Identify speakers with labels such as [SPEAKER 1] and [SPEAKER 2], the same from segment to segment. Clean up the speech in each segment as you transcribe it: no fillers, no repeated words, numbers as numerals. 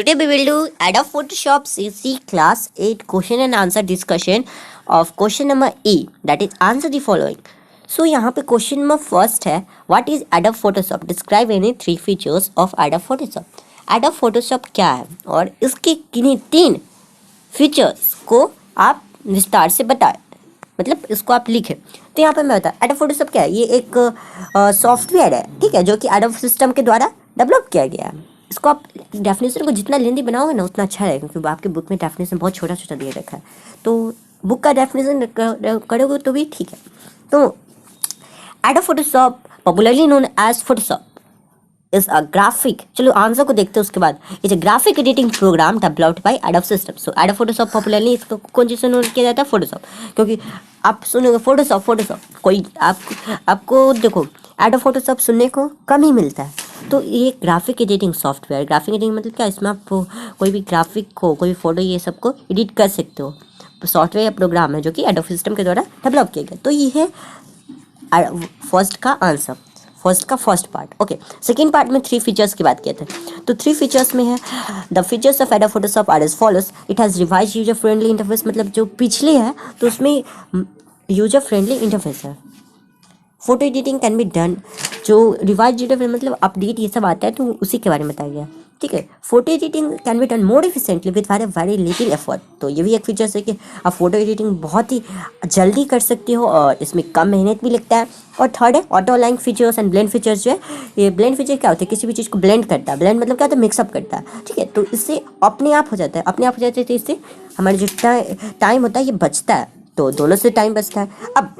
[SPEAKER 1] Today we will do Adobe Photoshop CC Class 8 question and answer discussion of question number E, that is answer the following. So यहाँ पे question number first है, what is Adobe Photoshop? Describe any 3 features of Adobe Photoshop. Adobe Photoshop क्या है और इसके किन्हीं 3 features को आप विस्तार से बताएं, मतलब इसको आप लिखें. तो यहाँ पे मैं बता Adobe Photoshop क्या है. ये एक सॉफ्टवेयर है, ठीक है, जो कि Adobe सिस्टम के द्वारा डेवलप किया गया है. इसको आप डेफिनेशन को जितना लेंदी बनाओगे ना उतना अच्छा रहेगा, क्योंकि आपके बुक में डेफिनेशन बहुत छोटा छोटा दिया रखा है, तो बुक का डेफिनेशन करोगे तो भी ठीक है. तो Adobe Photoshop, popularly known as Photoshop, is a graphic. चलो आंसर को देखते हैं उसके बाद. It's a graphic editing programme developed by Adobe system. So Adobe Photoshop popularly इसको कौन चीज़ से नोट किया जाता है? फोटोशॉप. क्योंकि आप सुनोगे फोटोशॉप कोई आपको देखो Adobe Photoshop सुनने को कम ही मिलता है. तो ये graphic editing software, graphic editing मतलब क्या, इसमें आप कोई भी ग्राफिक को, कोई भी फोटो, ये सब को एडिट कर सकते हो. सॉफ्टवेयर या प्रोग्राम है जो कि Adobe सिस्टम के द्वारा डेवलप किया गया. तो ये है फर्स्ट का आंसर, फर्स्ट का first part. Okay, second part में 3 फीचर्स की बात किए थे. तो 3 फीचर्स में है the features of Adobe Photoshop are as follows. It has revise user friendly interface, मतलब जो पिछले है तो उसमें यूजर फ्रेंडली इंटरफेस है. Photo editing can be done, जो रिवाइज इंटरफेस मतलब अपडेट ये सब आता है तो उसी के बारे में बताया गया, ठीक है. Photo editing can be done more efficiently with very little effort. तो ये भी एक फीचर्स है कि आप फोटो एडिटिंग बहुत ही जल्दी कर सकते हो और इसमें कम मेहनत भी लगता है. और थर्ड है auto align features and blend features. जो है ये ब्लेंड फीचर क्या होता है, किसी भी चीज़ को ब्लेंड करता है. ब्लेंड मतलब क्या होता है, मिक्सअप करता है, ठीक है. तो इससे अपने आप हो जाता है, तो इससे हमारा जो टाइम होता है ये बचता है, तो दोनों से टाइम बचता है. अब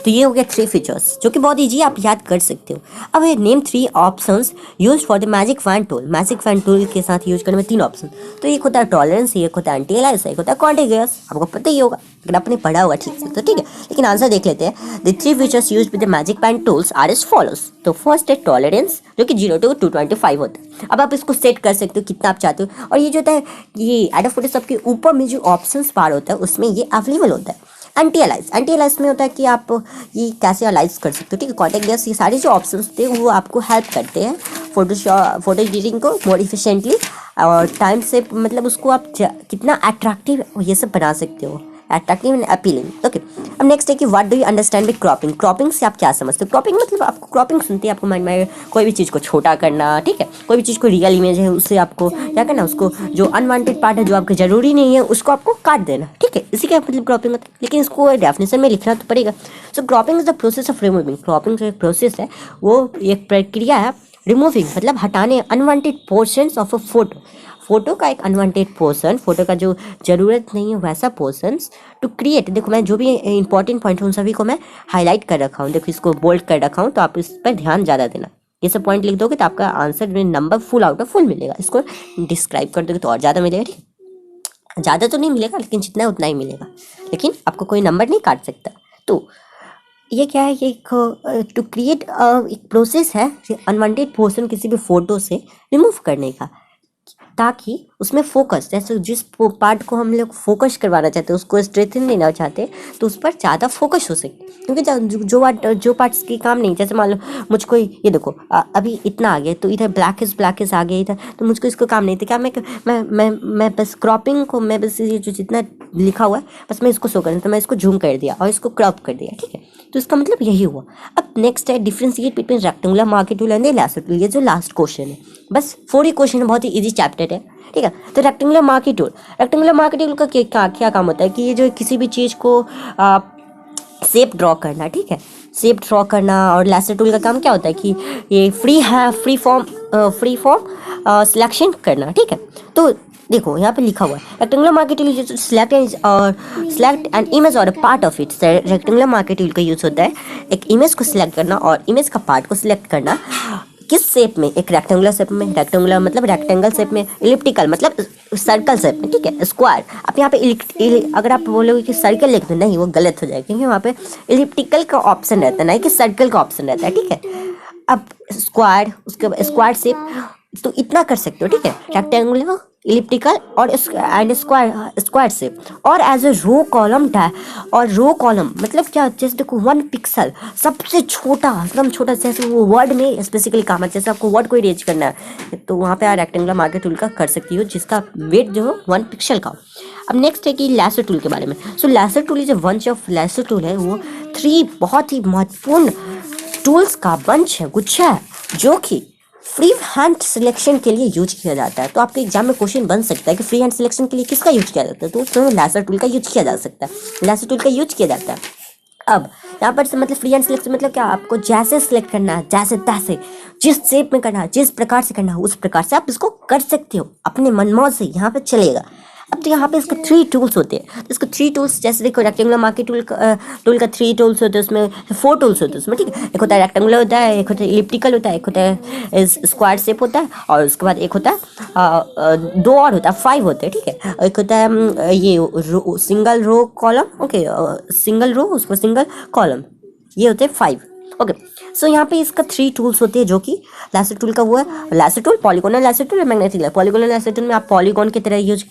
[SPEAKER 1] तो ये हो गया 3 फीचर्स जो कि बहुत ईजी आप याद कर सकते हो. अब है name 3 options use for the magic fan tool. Magic fan tool के साथ यूज करने में 3 ऑप्शन. तो एक होता है टॉलरेंस, एक होता है एंटी अलाइज, एक होता है कॉन्टिग्यूअस. आपको पता ही होगा अगर आपने पढ़ा होगा ठीक से, तो ठीक है. लेकिन आंसर देख लेते हैं. The 3 features use with the magic fan tools are as follows. तो फर्स्ट है टॉलरेंस, जो कि 0 to 225 होता है. अब आप इसको सेट कर सकते हो कितना आप चाहते हो. और ये जो होता है ये Adobe Photoshop के ऊपर में जो ऑप्शंस बार होता है उसमें ये अवेलेबल होता है. एंटी अलाइज में होता है कि आप ये कैसे अलाइज कर सकते हो, ठीक है. कॉन्टिग्यूअस, ये सारे जो ऑप्शंस थे वो आपको हेल्प करते हैं फोटो एडिटिंग को मोर इफिशिएंटली और टाइम से, मतलब उसको आप कितना अट्रैक्टिव ये सब बना सकते हो, अट्रैक्टिव एंड अपीलिंग. ओके, अब नेक्स्ट है कि what do you understand with cropping. Cropping से आप क्या समझते हो? क्रॉपिंग मतलब आपको क्रॉपिंग सुनते हैं आपको माइंड में कोई भी चीज़ को छोटा करना, ठीक है. कोई भी चीज़ को रियल इमेज है उससे आपको क्या करना, उसको जो अनवांटेड पार्ट है जो आपको जरूरी नहीं है उसको आपको काट देना, ठीक है. इसी का मतलब क्रॉपिंग होता है, लेकिन इसको डेफिनेशन में लिखना तो पड़ेगा. So cropping is the process of removing. Cropping जो एक प्रोसेस है वो एक प्रक्रिया है रिमूविंग, मतलब हटाने unwanted portions of a photo का एक अनवांटेड पोर्शन, फोटो का जो ज़रूरत नहीं है वैसा पोर्शंस टू क्रिएट. देखो मैं जो भी इंपॉर्टेंट पॉइंट उन सभी को मैं हाईलाइट कर रखा हूँ, देखो इसको बोल्ड कर रखा हूँ, तो आप इस पर ध्यान ज़्यादा देना. ये सब पॉइंट लिख दोगे तो आपका आंसर में number full out of full मिलेगा. इसको डिस्क्राइब कर दोगे तो और ज़्यादा मिलेगा, ठीक. ज़्यादा तो नहीं मिलेगा लेकिन जितना है उतना ही मिलेगा, लेकिन आपको कोई नंबर नहीं काट सकता. तो ये क्या है, ये टू क्रिएट एक प्रोसेस है अनवांटेड पोर्शन किसी भी फोटो से रिमूव करने का, ताकि उसमें फोकस, जैसे जिस पार्ट को हम लोग फोकस करवाना चाहते हैं उसको स्ट्रेथन देना चाहते हैं तो उस पर ज़्यादा फोकस हो सके. क्योंकि जो पार्ट्स के काम नहीं, जैसे मान लो मुझको ये देखो अभी इतना आ गया तो इधर ब्लैक आ गया इधर, तो मुझको इसको काम नहीं था क्या, मैं बस क्रॉपिंग को, मैं बस ये जो जितना लिखा हुआ है बस मैं इसको शो करना, तो मैं इसको जूम कर दिया और इसको क्रॉप कर दिया, ठीक है. तो इसका मतलब यही हुआ. अब नेक्स्ट है डिफरेंशिएट बिटवीन रेक्टेंगुलर मार्के टूल एंड लासो टूल. ये जो लास्ट क्वेश्चन है, बस 4 ही क्वेश्चन है, बहुत ही इजी चैप्टर है, ठीक है. तो रेक्टेंगुलर मार्के टूल का क्या काम होता है कि ये जो किसी भी चीज़ को शेप ड्रॉ करना, ठीक है, शेप ड्रॉ करना. और लासो टूल का काम क्या होता है कि ये फ्री फॉर्म सिलेक्शन करना, ठीक है. तो देखो यहाँ पे लिखा हुआ है रेक्टेंगुलर मार्के टूल सिलेक्ट एन इमेज और पार्ट ऑफ इट. रेक्टेंगुलर मार्के टूल का यूज़ होता है एक इमेज को सिलेक्ट करना और इमेज का पार्ट को सिलेक्ट करना. किस शेप में? एक रेक्टेंगुलर शेप में. रेक्टेंगुलर मतलब रेक्टेंगल शेप में. इलिप्टिकल मतलब सर्कल शेप में, ठीक है. स्क्वायर, अब यहाँ पे अगर आप बोलोगे कि सर्कल लिख दो, नहीं वो गलत हो जाएगा, क्योंकि वहाँ पे इलिप्टिकल का ऑप्शन रहता है, नहीं कि सर्कल का ऑप्शन रहता है, ठीक है. अब स्क्वायर, उसके बाद स्क्वायर शेप, तो इतना कर सकते हो, ठीक है, रेक्टेंगुलर, इलिप्टिकल और एंड स्क्वायर से। और एज ए रो कॉलम और रो कॉलम मतलब क्या, जैसे देखो 1 पिक्सल सबसे छोटा, एकदम छोटा, जैसे वो वर्ड में स्पेसिफिकली काम है, जैसे आपको वर्ड को इरेज करना है तो वहाँ पे आप रेक्टेंगुलर मार्कर टूल का कर सकती हो, जिसका वेट जो है 1 पिक्सल का हो। अब नेक्स्ट है कि लैसो टूल के बारे में। सो लैसो टूल जो बंच ऑफ लैसो टूल है वो 3 बहुत ही महत्वपूर्ण टूल्स का बंच है, गुच्छा है, जो कि फ्री हैंड सिलेक्शन के लिए यूज किया जाता है। तो आपके एग्जाम में क्वेश्चन बन सकता है कि फ्री हैंड सिलेक्शन के लिए किसका यूज किया जाता है, तो उसमें लैसर टूल का यूज किया जा सकता है, लैसर टूल का यूज किया जाता है। अब यहाँ पर से मतलब फ्री हैंड सिलेक्शन मतलब क्या, आपको जैसे सिलेक्ट करना है, जैसे तैसे, जिस शेप में करना है, जिस प्रकार से करना है, उस प्रकार से आप इसको कर सकते हो, अपने मनमौज से यहाँ पे चलेगा। अब तो यहाँ पे इसके 3 टूल्स होते हैं, तो इसको 3 टूल्स, जैसे देखो रेक्टेंगुलर मार्कर टूल का 3 टूल्स होते हैं, उसमें 4 टूल्स होते हैं उसमें, ठीक है। एक होता है रेक्टेंगुलर होता है, एक होता है इलिप्टिकल होता है, एक होता है स्क्वायर शेप होता है, और उसके बाद एक होता है 2 और होता है, 5 होते हैं, ठीक है। एक होता है ये single row column, okay, single row उसमें सिंगल कॉलम, ये होते हैं 5, ओके। सो यहाँ पे इसका 3 टूल्स होते हैं, जो कि लैसर टूल का वो है, lasso tool, polygonal lasso tool, magnetic lasso. Polygonal lasso tool में आप पॉलीगॉन की तरह यूज,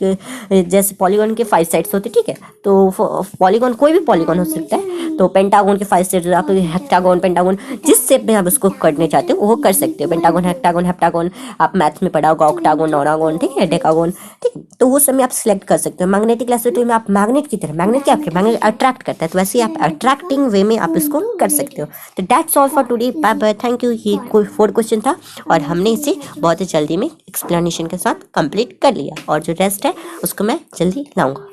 [SPEAKER 1] जैसे पॉलीगॉन के 5 साइड्स होते हैं, ठीक है, तो पॉलीगॉन कोई भी पॉलीगॉन हो सकता है, तो पेंटागोन के 5 साइड्स, आप हेक्टागोन, पेंटागोन, जिस शेप में आप उसको करने चाहते हो वो कर सकते हो, पेंटागोन, हेक्टागोन, हेप्टागोन आप मैथ्स में पढ़ा होगा, ऑक्टागोन, नोनागोन, ठीक है, डेकागोन, ठीक है, तो वो सब में आप सिलेक्ट कर सकते हो। मैग्नेटिक लैसर टूल में आप मैग्नेट की तरह, मैग्नेट क्या आपके मैग्नेट अट्रैक्ट करता है, तो वैसे ही आप अट्रैक्टिंग वे में आप इसको कर सकते हो। तो that's all for today, bye bye, thank you. ये कोई 4 क्वेश्चन था और हमने इसे बहुत ही जल्दी में एक्सप्लेनेशन के साथ कंप्लीट कर लिया, और जो रेस्ट है उसको मैं जल्दी लाऊंगा।